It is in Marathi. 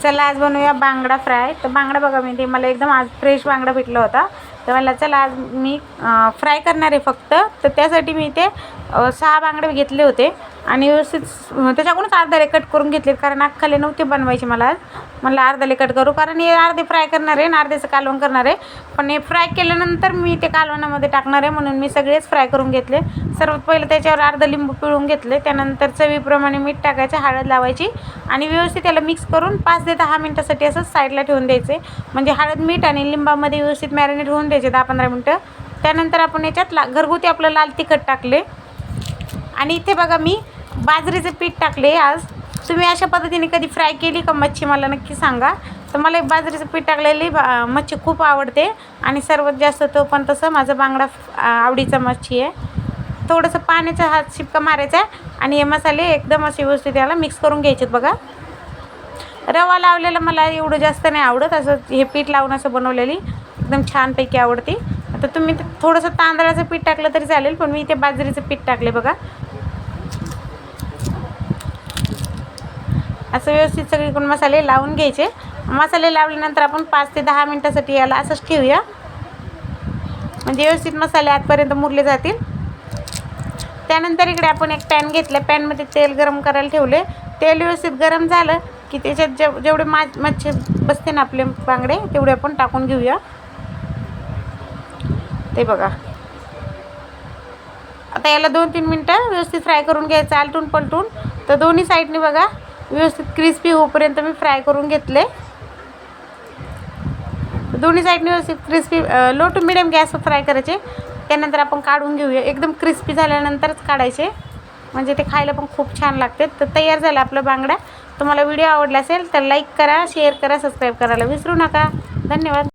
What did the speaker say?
चला आज बनवूया बांगडा फ्राय. तर बांगडा बघा, मी ते मला एकदम आज फ्रेश बांगडा भेटला होता. तर मला चला आज मी फ्राय करणार आहे फक्त. तर त्यासाठी मी इथे 6 बांगडे घेतले होते आणि व्यवस्थित त्याच्याकडूनच अर्धाले कट करून घेतले, कारण अख्खाले नव्हते बनवायचे मला आज. मला अर्धाले कट करू, कारण हे अर्धे फ्राय करणार आहे आणि अर्ध्याचं कालवण करणार आहे. पण हे फ्राय केल्यानंतर मी ते कालवणामध्ये टाकणार आहे, म्हणून मी सगळेच फ्राय करून घेतले. सर्वात पहिलं त्याच्यावर अर्धा लिंबू पिळून घेतले. त्यानंतर चवीप्रमाणे मीठ टाकायचं, हळद लावायची आणि व्यवस्थित त्याला मिक्स करून 5 ते 10 मिनिटासाठी असं साईडला ठेवून द्यायचे. म्हणजे हळद, मीठ आणि लिंबामध्ये व्यवस्थित मॅरिनेट होऊन द्यायचे 10-15 मिनटं. त्यानंतर आपण याच्यात घरगुती आपलं लाल तिखट टाकले आणि इथे बघा मी बाजरीचं पीठ टाकले. आज तुम्ही अशा पद्धतीने कधी फ्राय केली का मच्छी मला नक्की सांगा. तर मला एक बाजरीचं पीठ टाकलेली मच्छी खूप आवडते आणि सर्वात जास्त तो पण तसं माझा बांगडा आवडीचा मच्छी आहे. थोडंसं पाण्याचा हात शिपका मारायचा आणि हे मसाले एकदम असे व्यवस्थित याला मिक्स करून घ्यायचे. बघा, रवा लावलेला मला एवढं जास्त नाही आवडत, असं हे पीठ लावून असं बनवलेली एकदम छानपैकी आवडते. आता तुम्ही थोडंसं तांदळाचं पीठ टाकलं तरी चालेल, पण मी इथे बाजरीचं पीठ टाकले. बघा, असं व्यवस्थित सगळीकडून मसाले लावून घ्यायचे. मसाले लावल्यानंतर आपण 5 ते 10 मिनिटासाठी याला असंच ठेवूया, म्हणजे व्यवस्थित मसाले आतपर्यंत मुरले जातील. त्यानंतर इकडे आपण एक पॅन घेतला, पॅनमध्ये तेल गरम करायला ठेवले. तेल व्यवस्थित गरम झालं की त्याच्यात जेवढे मच्छी बसते ना आपले बांगडे, तेवढे आपण टाकून घेऊया. ते बघा, आता याला 2-3 मिनटं व्यवस्थित फ्राय करून घ्यायचं, आलटून पलटून. तर दोन्ही साईडने बघा व्यवस्थित क्रिस्पी होईपर्यंत मी फ्राय करून घेतले. दोन्ही साईडने व्यवस्थित क्रिस्पी लो टू मिडियम गॅसवर फ्राय करायचे. त्यानंतर आपण काढून घेऊया. एकदम क्रिस्पी झाल्यानंतरच काढायचे, म्हणजे ते खायला पण खूप छान लागते. तर तयार झाला आपला बांगडा. तुम्हाला व्हिडिओ आवडला असेल तर लाईक करा, शेअर करा, सबस्क्राईब करायला विसरू नका. धन्यवाद.